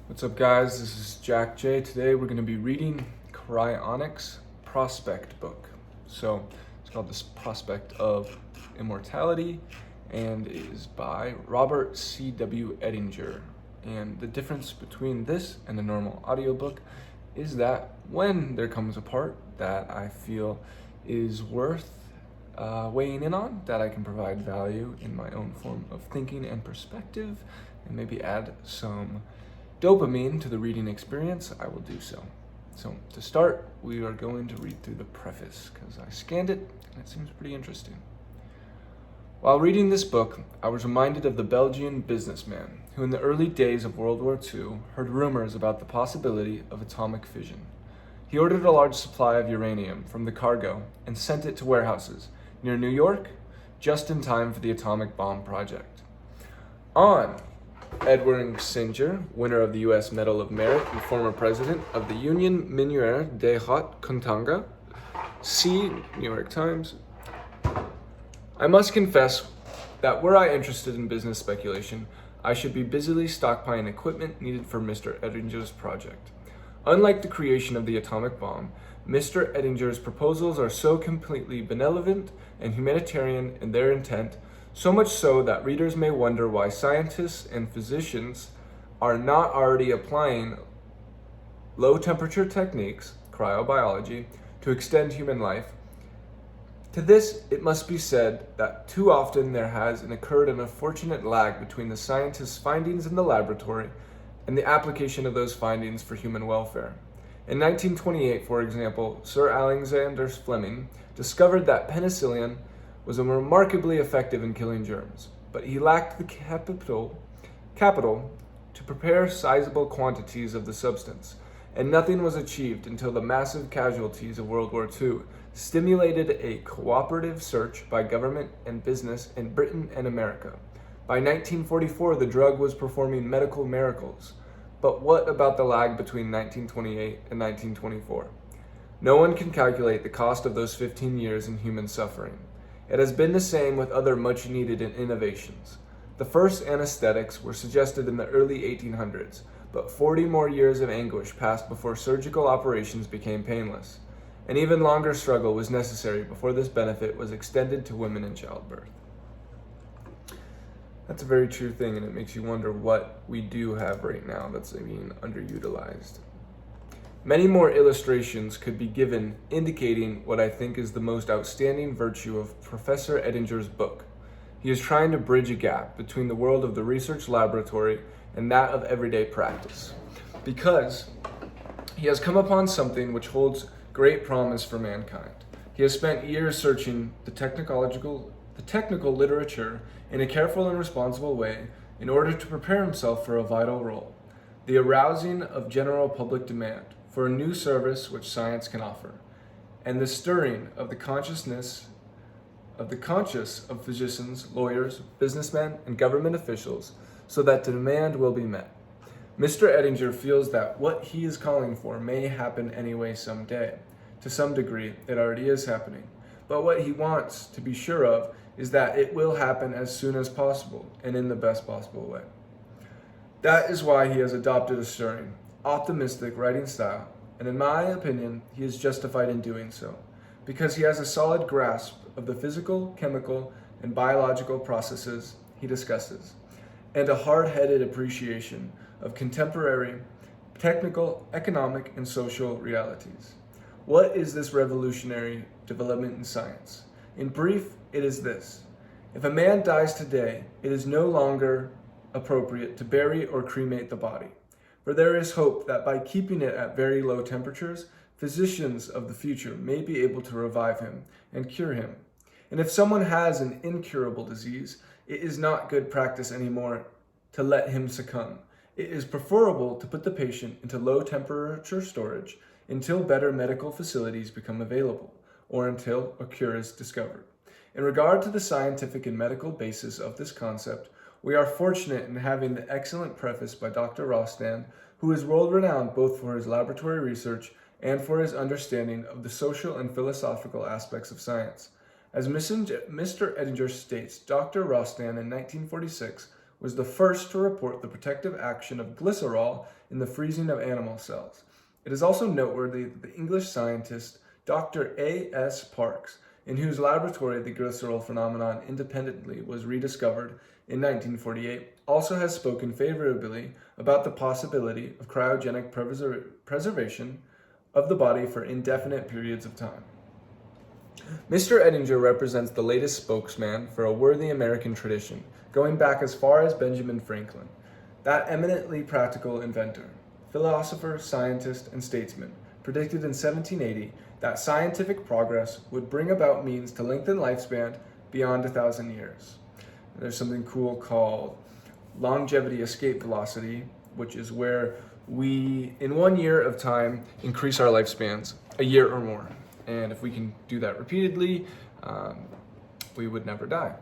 What's up, guys? This is Jack J. Today we're going to be reading Cryonics Prospect book. So it's called this Prospect of Immortality, and it is by Robert C.W. Ettinger. And the difference between this and a normal audiobook is that when there comes a part that I feel is worth weighing in on, that I can provide value in my own form of thinking and perspective, and maybe add some dopamine to the reading experience, I will do so. So to start, we are going to read through the preface because I scanned it and it seems pretty interesting. While reading this book, I was reminded of the Belgian businessman who in the early days of World War II heard rumors about the possibility of atomic fission. He ordered a large supply of uranium from the cargo and sent it to warehouses near New York just in time for the atomic bomb project. On Edward Singer, winner of the U.S. Medal of Merit and former president of the Union Minière des Hautes-Contangas, see New York Times. I must confess that were I interested in business speculation, I should be busily stockpiling equipment needed for Mr. Ettinger's project. Unlike the creation of the atomic bomb, Mr. Ettinger's proposals are so completely benevolent and humanitarian in their intent, so much so that readers may wonder why scientists and physicians are not already applying low-temperature techniques, cryobiology, to extend human life. To this, it must be said that too often there has occurred an unfortunate lag between the scientists' findings in the laboratory and the application of those findings for human welfare. In 1928, for example, Sir Alexander Fleming discovered that penicillin was remarkably effective in killing germs, but he lacked the capital to prepare sizable quantities of the substance, and nothing was achieved until the massive casualties of World War II stimulated a cooperative search by government and business in Britain and America. By 1944, the drug was performing medical miracles. But what about the lag between 1928 and 1924? No one can calculate the cost of those 15 years in human suffering. It has been the same with other much-needed innovations. The first anesthetics were suggested in the early 1800s, but 40 more years of anguish passed before surgical operations became painless. An even longer struggle was necessary before this benefit was extended to women in childbirth. That's a very true thing, and it makes you wonder what we do have right now that's being underutilized. Many more illustrations could be given indicating what I think is the most outstanding virtue of Professor Ettinger's book. He is trying to bridge a gap between the world of the research laboratory and that of everyday practice, because he has come upon something which holds great promise for mankind. He has spent years searching the technical literature in a careful and responsible way in order to prepare himself for a vital role, the arousing of general public demand for a new service which science can offer, and the stirring of the conscious of physicians, lawyers, businessmen, and government officials so that the demand will be met. Mr. Ettinger feels that what he is calling for may happen anyway someday. To some degree, it already is happening. But what he wants to be sure of is that it will happen as soon as possible and in the best possible way. That is why he has adopted a stirring, optimistic writing style, and in my opinion, he is justified in doing so, because he has a solid grasp of the physical, chemical, and biological processes he discusses, and a hard-headed appreciation of contemporary technical, economic, and social realities. What is this revolutionary development in science? In brief, it is this. If a man dies today, it is no longer appropriate to bury or cremate the body, for there is hope that by keeping it at very low temperatures, physicians of the future may be able to revive him and cure him. And if someone has an incurable disease, it is not good practice anymore to let him succumb. It is preferable to put the patient into low temperature storage until better medical facilities become available, or until a cure is discovered. In regard to the scientific and medical basis of this concept, we are fortunate in having the excellent preface by Dr. Rostand, who is world-renowned both for his laboratory research and for his understanding of the social and philosophical aspects of science. As Mr. Ettinger states, Dr. Rostand in 1946 was the first to report the protective action of glycerol in the freezing of animal cells. It is also noteworthy that the English scientist Dr. A.S. Parkes, in whose laboratory the glycerol phenomenon independently was rediscovered in 1948, also has spoken favorably about the possibility of cryogenic preservation of the body for indefinite periods of time. Mr. Ettinger represents the latest spokesman for a worthy American tradition, going back as far as Benjamin Franklin, that eminently practical inventor, philosopher, scientist, and statesman, predicted in 1780 that scientific progress would bring about means to lengthen lifespan beyond 1,000 years. There's something cool called longevity escape velocity, which is where we, in 1 year of time, increase our lifespans a year or more. And if we can do that repeatedly, we would never die.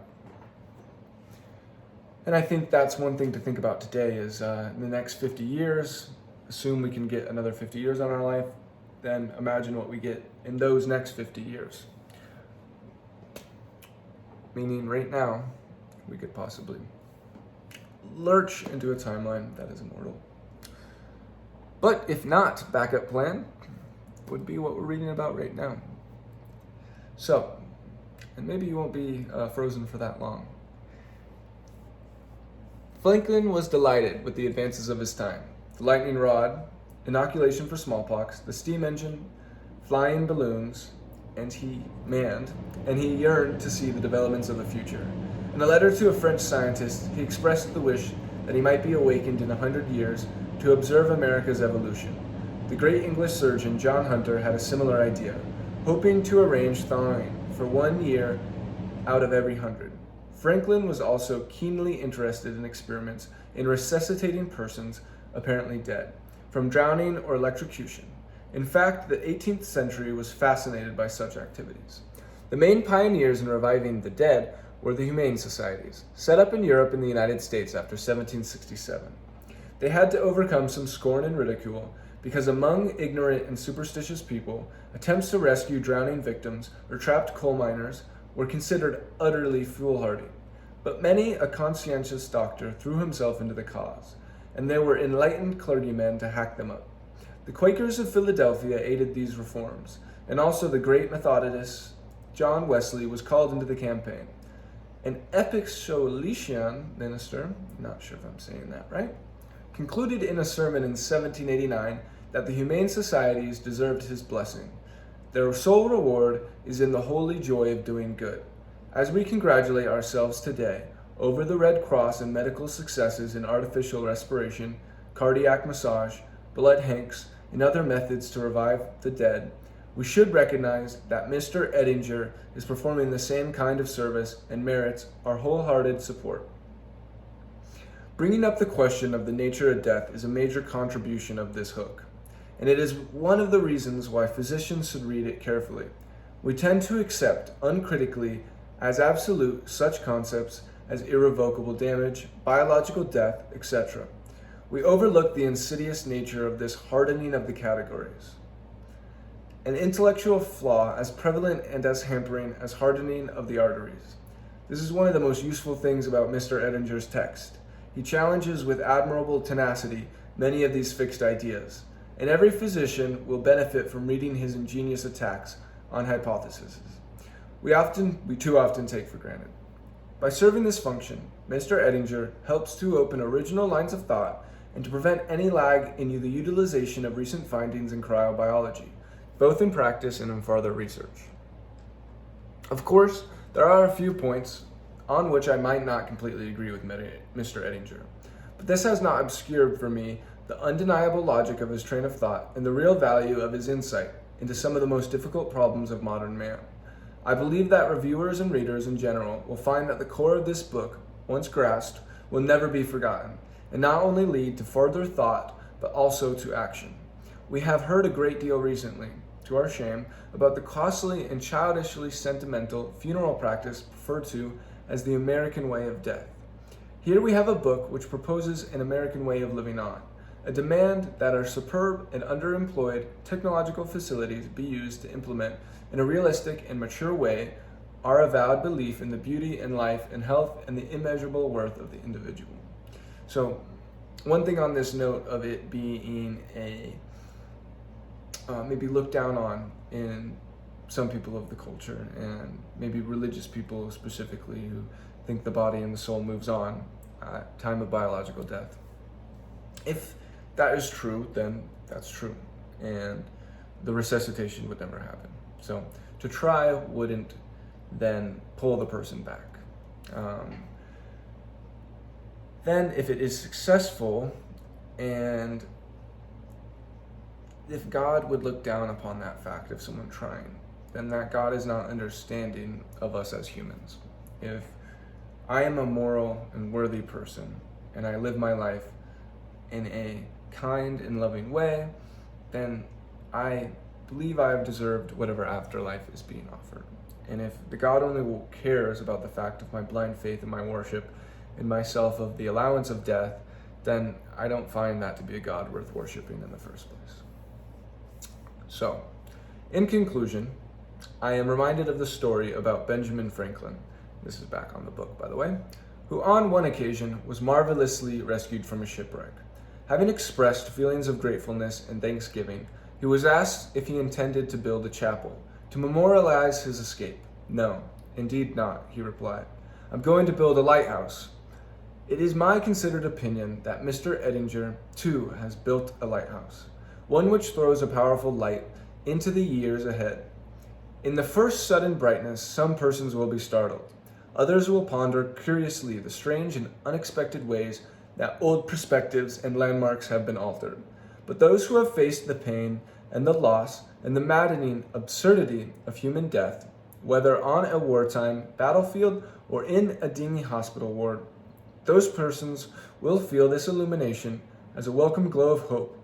And I think that's one thing to think about today is in the next 50 years, assume we can get another 50 years on our life, then imagine what we get in those next 50 years. Meaning right now, we could possibly lurch into a timeline that is immortal. But if not, backup plan would be what we're reading about right now. So, and maybe you won't be frozen for that long. Franklin was delighted with the advances of his time. The lightning rod, inoculation for smallpox, the steam engine, flying balloons, and he yearned to see the developments of the future. In a letter to a French scientist, he expressed the wish that he might be awakened in 100 years to observe America's evolution. The great English surgeon John Hunter had a similar idea, hoping to arrange thawing for 1 year out of every 100. Franklin was also keenly interested in experiments in resuscitating persons apparently dead, from drowning or electrocution. In fact, the 18th century was fascinated by such activities. The main pioneers in reviving the dead were the humane societies, set up in Europe and the United States after 1767. They had to overcome some scorn and ridicule because among ignorant and superstitious people, attempts to rescue drowning victims or trapped coal miners were considered utterly foolhardy. But many a conscientious doctor threw himself into the cause, and there were enlightened clergymen to hack them up. The Quakers of Philadelphia aided these reforms, and also the great Methodist John Wesley was called into the campaign. An Episcopalian minister, not sure if I'm saying that right, concluded in a sermon in 1789 that the humane societies deserved his blessing. Their sole reward is in the holy joy of doing good. As we congratulate ourselves today over the Red Cross and medical successes in artificial respiration, cardiac massage, blood hanks, and other methods to revive the dead, we should recognize that Mr. Ettinger is performing the same kind of service and merits our wholehearted support. Bringing up the question of the nature of death is a major contribution of this book, and it is one of the reasons why physicians should read it carefully. We tend to accept uncritically as absolute such concepts as irrevocable damage, biological death, etc. We overlook the insidious nature of this hardening of the categories. An intellectual flaw as prevalent and as hampering as hardening of the arteries. This is one of the most useful things about Mr. Ettinger's text. He challenges with admirable tenacity many of these fixed ideas, and every physician will benefit from reading his ingenious attacks on hypotheses we too often take for granted. By serving this function, Mr. Ettinger helps to open original lines of thought and to prevent any lag in the utilization of recent findings in cryobiology, both in practice and in further research. Of course, there are a few points on which I might not completely agree with Mr. Ettinger, but this has not obscured for me the undeniable logic of his train of thought and the real value of his insight into some of the most difficult problems of modern man. I believe that reviewers and readers in general will find that the core of this book, once grasped, will never be forgotten, and not only lead to further thought, but also to action. We have heard a great deal recently, to our shame, about the costly and childishly sentimental funeral practice referred to as the American way of death. Here we have a book which proposes an American way of living on, a demand that our superb and underemployed technological facilities be used to implement in a realistic and mature way our avowed belief in the beauty and life and health and the immeasurable worth of the individual. So one thing on this note of it being maybe looked down on in some people of the culture, and maybe religious people specifically, who think the body and the soul moves on at time of biological death. If that is true, then that's true, and the resuscitation would never happen. So to try wouldn't then pull the person back. Then if it is successful, and if God would look down upon that fact of someone trying, then that God is not understanding of us as humans. If I am a moral and worthy person, and I live my life in a kind and loving way, then I believe I have deserved whatever afterlife is being offered. And if the God only cares about the fact of my blind faith and my worship in myself of the allowance of death, then I don't find that to be a God worth worshiping in the first place. So, in conclusion, I am reminded of the story about Benjamin Franklin, this is back on the book by the way, who on one occasion was marvelously rescued from a shipwreck. Having expressed feelings of gratefulness and thanksgiving, he was asked if he intended to build a chapel to memorialize his escape. "No, indeed not," he replied. "I'm going to build a lighthouse." It is my considered opinion that Mr. Ettinger, too, has built a lighthouse, one which throws a powerful light into the years ahead. In the first sudden brightness, some persons will be startled. Others will ponder curiously the strange and unexpected ways that old perspectives and landmarks have been altered. But those who have faced the pain and the loss and the maddening absurdity of human death, whether on a wartime battlefield or in a dingy hospital ward, those persons will feel this illumination as a welcome glow of hope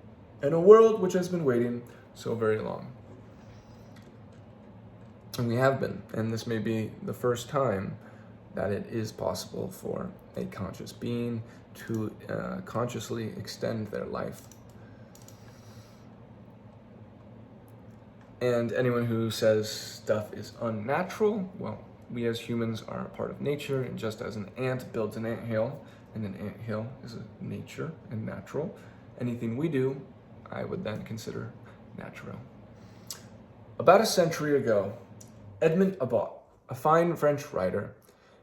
in a world which has been waiting so very long. And we have been, and this may be the first time that it is possible for a conscious being to consciously extend their life. And anyone who says stuff is unnatural, well, we as humans are a part of nature, and just as an ant builds an anthill, and an anthill is a nature and natural, anything we do, I would then consider natural. About a century ago, Edmond About, a fine French writer,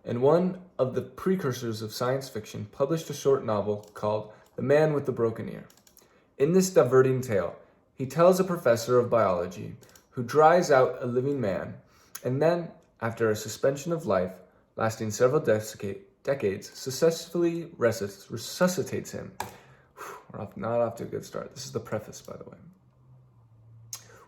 and one of the precursors of science fiction, published a short novel called The Man with the Broken Ear. In this diverting tale, he tells a professor of biology who dries out a living man, and then, after a suspension of life lasting several decades, successfully resuscitates him. We're not off to a good start. This is the preface, by the way.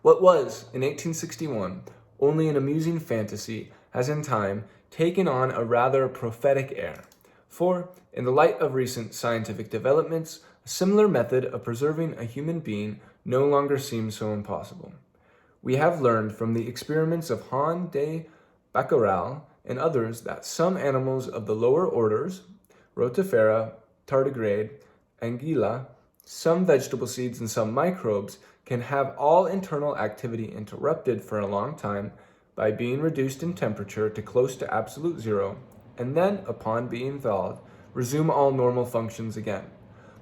What was, in 1861, only an amusing fantasy has in time taken on a rather prophetic air. For, in the light of recent scientific developments, a similar method of preserving a human being no longer seems so impossible. We have learned from the experiments of Hahn de Becquerel and others that some animals of the lower orders, Rotifera, tardigrade, Anguilla, some vegetable seeds and some microbes, can have all internal activity interrupted for a long time by being reduced in temperature to close to absolute zero, and then, upon being thawed, resume all normal functions again.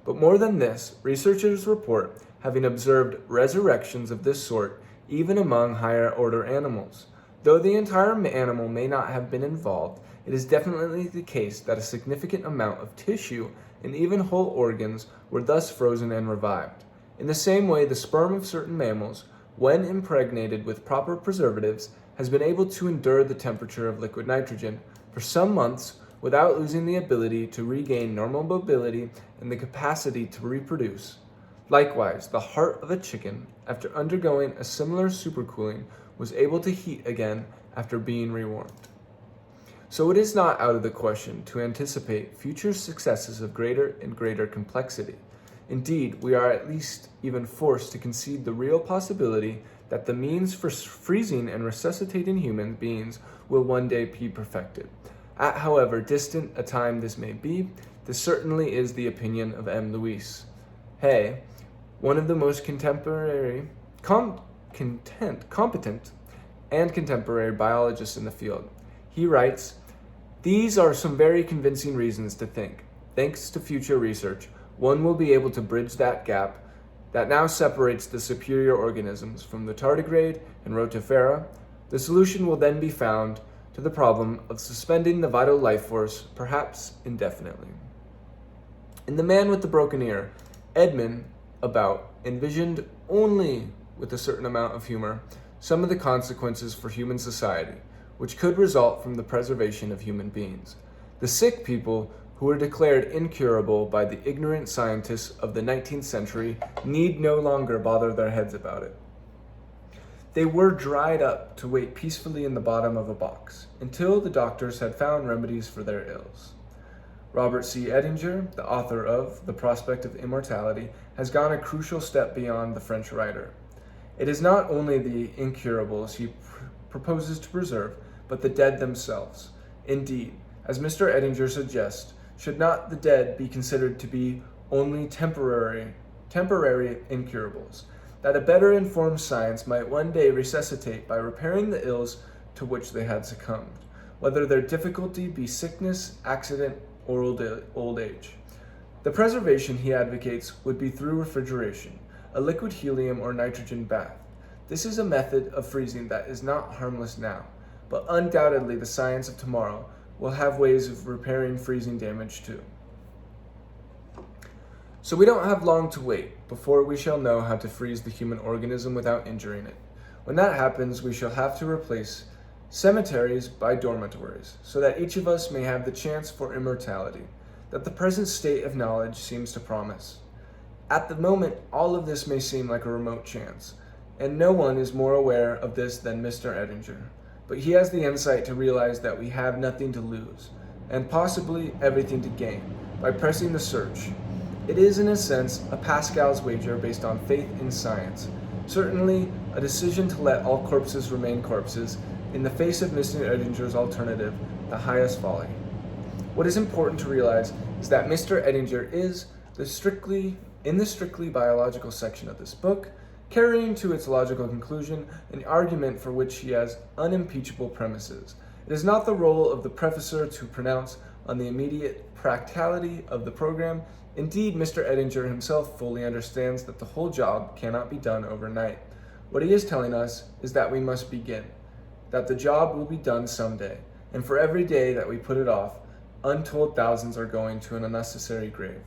But more than this, researchers report having observed resurrections of this sort even among higher order animals. Though the entire animal may not have been involved, it is definitely the case that a significant amount of tissue and even whole organs were thus frozen and revived. In the same way, the sperm of certain mammals, when impregnated with proper preservatives, has been able to endure the temperature of liquid nitrogen for some months without losing the ability to regain normal mobility and the capacity to reproduce. Likewise, the heart of a chicken, after undergoing a similar supercooling, was able to heat again after being rewarmed. So it is not out of the question to anticipate future successes of greater and greater complexity. Indeed, we are at least even forced to concede the real possibility that the means for freezing and resuscitating human beings will one day be perfected. At however distant a time this may be, this certainly is the opinion of M. Louis Hay, one of the most competent and contemporary biologists in the field. He writes, "These are some very convincing reasons to think Thanks to future research, one will be able to bridge that gap that now separates the superior organisms from the tardigrade and rotifera. The solution will then be found to the problem of suspending the vital life force, perhaps indefinitely. In The Man with the Broken Ear, Edmund about envisioned only with a certain amount of humor some of the consequences for human society, which could result from the preservation of human beings. The sick people who were declared incurable by the ignorant scientists of the 19th century need no longer bother their heads about it. They were dried up to wait peacefully in the bottom of a box until the doctors had found remedies for their ills. Robert C. Ettinger, the author of The Prospect of Immortality, has gone a crucial step beyond the French writer. It is not only the incurables he proposes to preserve, but the dead themselves. Indeed, as Mr. Ettinger suggests, should not the dead be considered to be only temporary incurables, that a better informed science might one day resuscitate by repairing the ills to which they had succumbed, whether their difficulty be sickness, accident, or old age. The preservation he advocates would be through refrigeration, a liquid helium or nitrogen bath. This is a method of freezing that is not harmless now, but undoubtedly the science of tomorrow will have ways of repairing freezing damage too. So we don't have long to wait before we shall know how to freeze the human organism without injuring it. When that happens, we shall have to replace cemeteries by dormitories, so that each of us may have the chance for immortality that the present state of knowledge seems to promise. At the moment, all of this may seem like a remote chance, and no one is more aware of this than Mr. Ettinger. But he has the insight to realize that we have nothing to lose, and possibly everything to gain, by pressing the search. It is, in a sense, a Pascal's wager based on faith in science. Certainly, a decision to let all corpses remain corpses, in the face of Mr. Ettinger's alternative, the highest folly. What is important to realize is that Mr. Ettinger is in the strictly biological section of this book, carrying to its logical conclusion an argument for which he has unimpeachable premises. It is not the role of the prefacer to pronounce on the immediate practicality of the program. Indeed, Mr. Ettinger himself fully understands that the whole job cannot be done overnight. What he is telling us is that we must begin, that the job will be done someday, and for every day that we put it off, untold thousands are going to an unnecessary grave.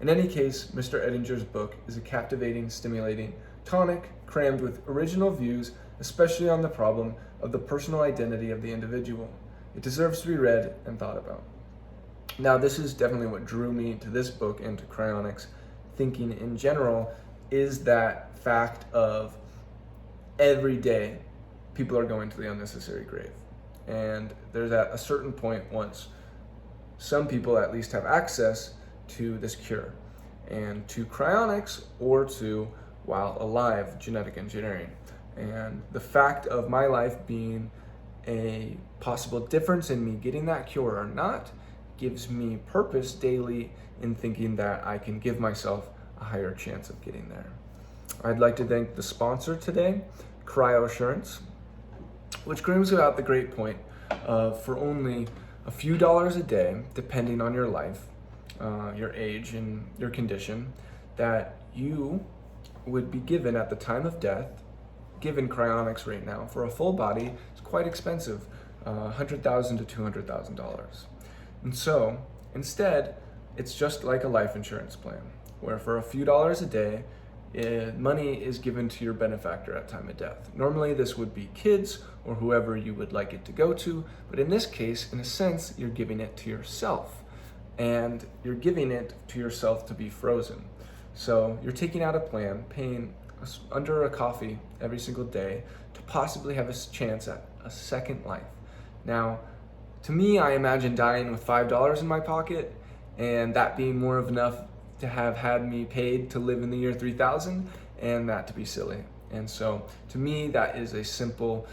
In any case, Mr. Ettinger's book is a captivating, stimulating tonic crammed with original views, especially on the problem of the personal identity of the individual. It deserves to be read and thought about. Now, this is definitely what drew me to this book and to cryonics thinking in general, is that fact of every day people are going to the unnecessary grave. And there's at a certain point once some people at least have access to this cure and to cryonics or to, while alive, genetic engineering. And the fact of my life being a possible difference in me getting that cure or not gives me purpose daily in thinking that I can give myself a higher chance of getting there. I'd like to thank the sponsor today, Cryo Assurance, which brings about the great point of for only a few dollars a day, depending on your life, your age, and your condition, that you would be given at the time of death, given cryonics right now, for a full body, it's quite expensive, $100,000 to $200,000. And so, instead, it's just like a life insurance plan, where for a few dollars a day, money is given to your benefactor at time of death. Normally, this would be kids or whoever you would like it to go to, but in this case, in a sense, you're giving it to yourself, and you're giving it to yourself to be frozen. So you're taking out a plan, paying under a coffee every single day to possibly have a chance at a second life. Now, to me, I imagine dying with $5 in my pocket, and that being more of enough to have had me paid to live in the year 3000, and that to be silly. And so, to me, that is a simple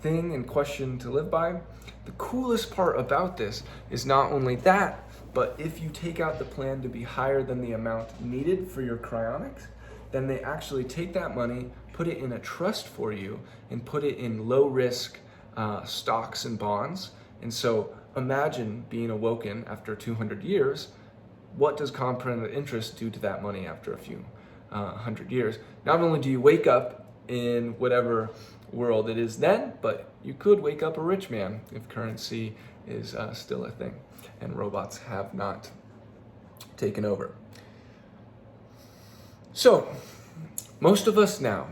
thing and question to live by. The coolest part about this is not only that, but if you take out the plan to be higher than the amount needed for your cryonics, then they actually take that money, put it in a trust for you, and put it in low risk stocks and bonds. And so imagine being awoken after 200 years what does compounded interest do to that money after a few hundred years? Not only do you wake up in whatever world it is then, but you could wake up a rich man if currency is still a thing and robots have not taken over. So, most of us now,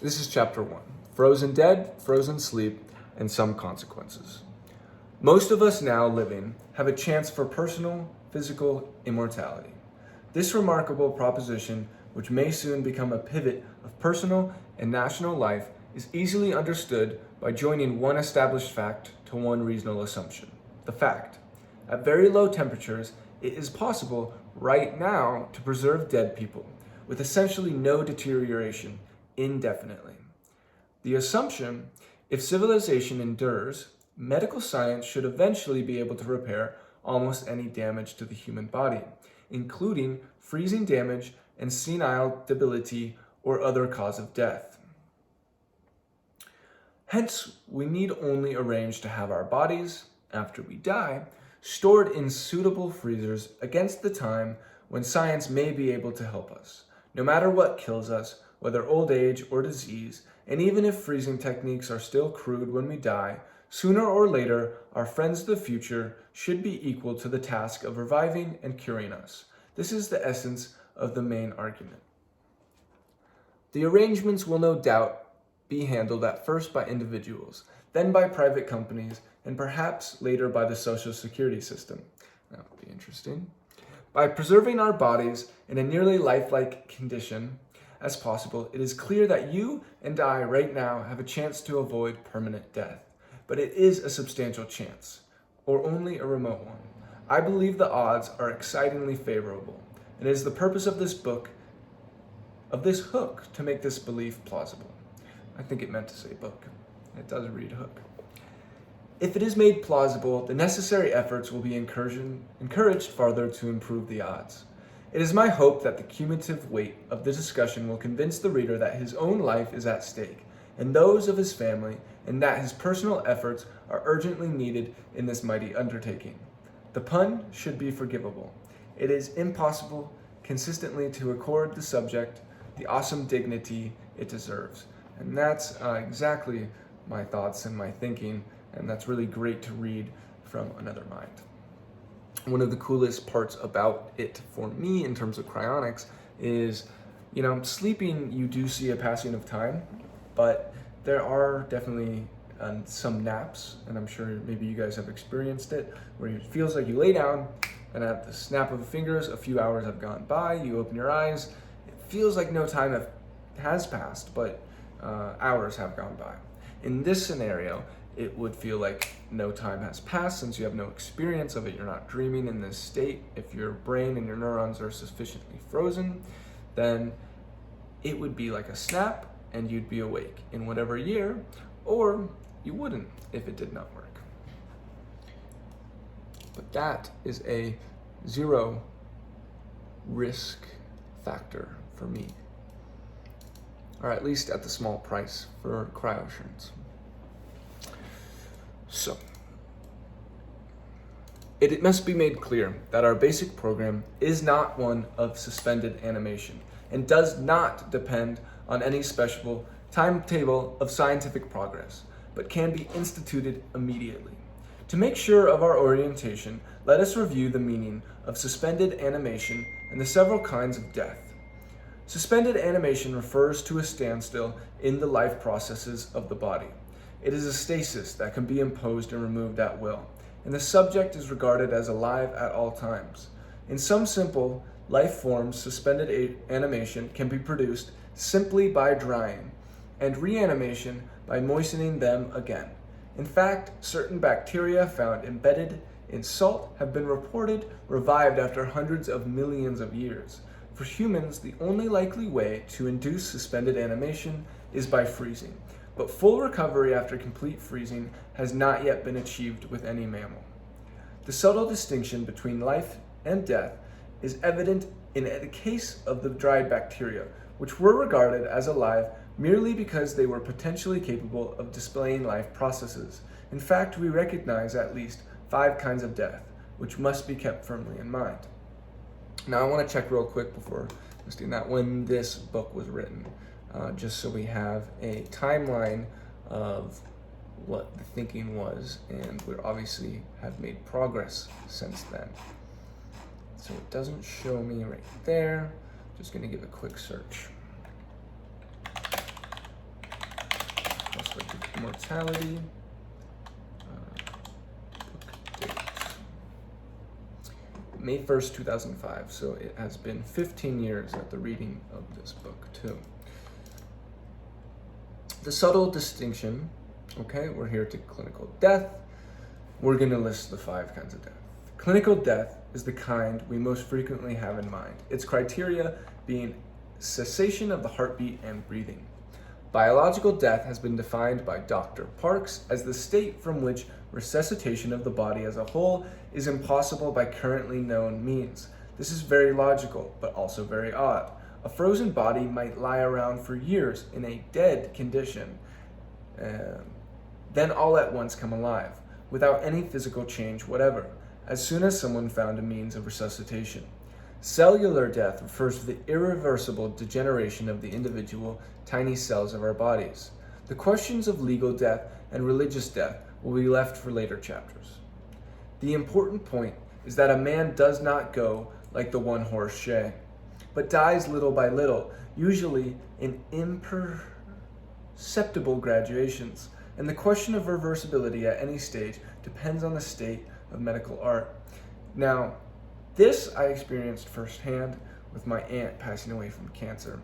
this is chapter 1, frozen dead, frozen sleep, and some consequences. Most of us now living have a chance for personal, physical immortality. This remarkable proposition, which may soon become a pivot of personal and national life, is easily understood by joining one established fact to one reasonable assumption. The fact: at very low temperatures, it is possible right now to preserve dead people with essentially no deterioration indefinitely. The assumption: if civilization endures, medical science should eventually be able to repair almost any damage to the human body, including freezing damage and senile debility or other cause of death. Hence, we need only arrange to have our bodies, after we die, stored in suitable freezers against the time when science may be able to help us, no matter what kills us, whether old age or disease, and even if freezing techniques are still crude when we die, sooner or later, our friends of the future should be equal to the task of reviving and curing us. This is the essence of the main argument. The arrangements will no doubt be handled at first by individuals, then by private companies, and perhaps later by the social security system. That would be interesting. By preserving our bodies in a nearly lifelike condition as possible, it is clear that you and I right now have a chance to avoid permanent death. But it is a substantial chance, or only a remote one. I believe the odds are excitingly favorable, and it is the purpose of this book, of this hook, to make this belief plausible. I think it meant to say book. It does read hook. If it is made plausible, the necessary efforts will be encouraged farther to improve the odds. It is my hope that the cumulative weight of the discussion will convince the reader that his own life is at stake, and those of his family, and that his personal efforts are urgently needed in this mighty undertaking. The pun should be forgivable. It is impossible consistently to accord the subject the awesome dignity it deserves. And that's exactly my thoughts and my thinking, and that's really great to read from another mind. One of the coolest parts about it for me in terms of cryonics is, sleeping, you do see a passing of time, but there are definitely some naps, and I'm sure maybe you guys have experienced it, where it feels like you lay down and at the snap of the fingers, a few hours have gone by, you open your eyes, it feels like no time has passed, but hours have gone by. In this scenario, it would feel like no time has passed since you have no experience of it. You're not dreaming in this state. If your brain and your neurons are sufficiently frozen, then it would be like a snap and you'd be awake in whatever year, or you wouldn't if it did not work. But that is a zero risk factor for me, or at least at the small price for Cryo Assurance. So, it must be made clear that our basic program is not one of suspended animation and does not depend on any special timetable of scientific progress, but can be instituted immediately. To make sure of our orientation, let us review the meaning of suspended animation and the several kinds of death. Suspended animation refers to a standstill in the life processes of the body. It is a stasis that can be imposed and removed at will, and the subject is regarded as alive at all times. In some simple life forms, suspended animation can be produced simply by drying, and reanimation by moistening them again. In fact, certain bacteria found embedded in salt have been reported revived after hundreds of millions of years. For humans, the only likely way to induce suspended animation is by freezing, but full recovery after complete freezing has not yet been achieved with any mammal. The subtle distinction between life and death is evident in the case of the dried bacteria, which were regarded as alive merely because they were potentially capable of displaying life processes. In fact, we recognize at least 5 kinds of death, which must be kept firmly in mind. Now I want to check real quick before listing that when this book was written, just so we have a timeline of what the thinking was, and we obviously have made progress since then. So it doesn't show me right there. Just going to give a quick search. Prospect of Immortality. Book date. May 1st, 2005. So it has been 15 years at the reading of this book too. The subtle distinction, okay, we're here to clinical death. We're going to list the 5 kinds of death. Clinical death is the kind we most frequently have in mind. Its criteria being cessation of the heartbeat and breathing. Biological death has been defined by Dr. Parks as the state from which resuscitation of the body as a whole is impossible by currently known means. This is very logical, but also very odd. A frozen body might lie around for years in a dead condition, then all at once come alive, without any physical change whatever, as soon as someone found a means of resuscitation. Cellular death refers to the irreversible degeneration of the individual tiny cells of our bodies. The questions of legal death and religious death will be left for later chapters. The important point is that a man does not go like the one-horse shay, but dies little by little, usually in imperceptible graduations, and the question of reversibility at any stage depends on the state of medical art. Now, this I experienced firsthand with my aunt passing away from cancer.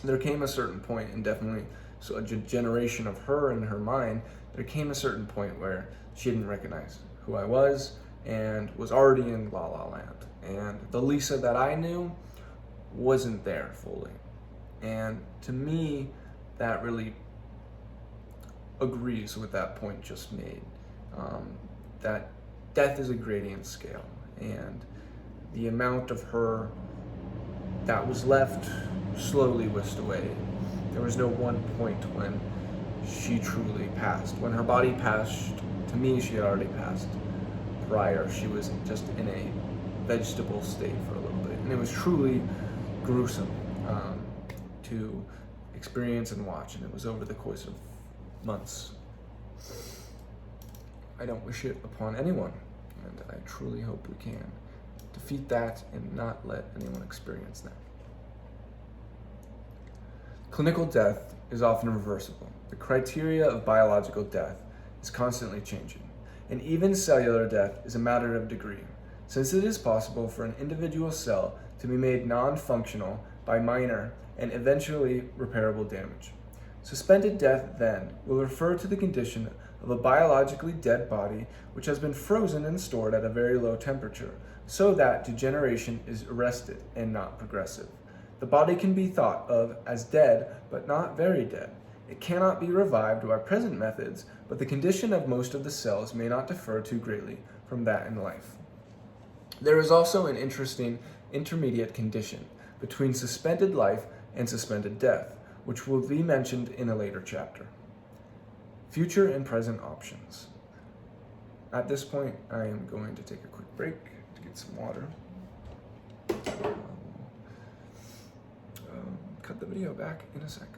There came a certain point, and definitely so a generation of her in her mind, there came a certain point where she didn't recognize who I was and was already in La La Land. And the Lisa that I knew wasn't there fully. And to me, that really agrees with that point just made. That death is a gradient scale, and the amount of her that was left slowly whisked away. There was no one point when she truly passed. When her body passed, to me, she had already passed. Prior, she was just in a vegetable state for a little bit, and it was truly gruesome to experience and watch, and it was over the course of months. I don't wish it upon anyone, and I truly hope we can defeat that and not let anyone experience that. Clinical death is often reversible. The criteria of biological death is constantly changing, and even cellular death is a matter of degree, since it is possible for an individual cell to be made non-functional by minor and eventually repairable damage. Suspended death, then, will refer to the condition of a biologically dead body which has been frozen and stored at a very low temperature, so that degeneration is arrested and not progressive. The body can be thought of as dead, but not very dead. It cannot be revived by present methods, but the condition of most of the cells may not differ too greatly from that in life. There is also an interesting intermediate condition between suspended life and suspended death, which will be mentioned in a later chapter. Future and present options. At this point, I am going to take a quick break to get some water. Cut the video back in a sec.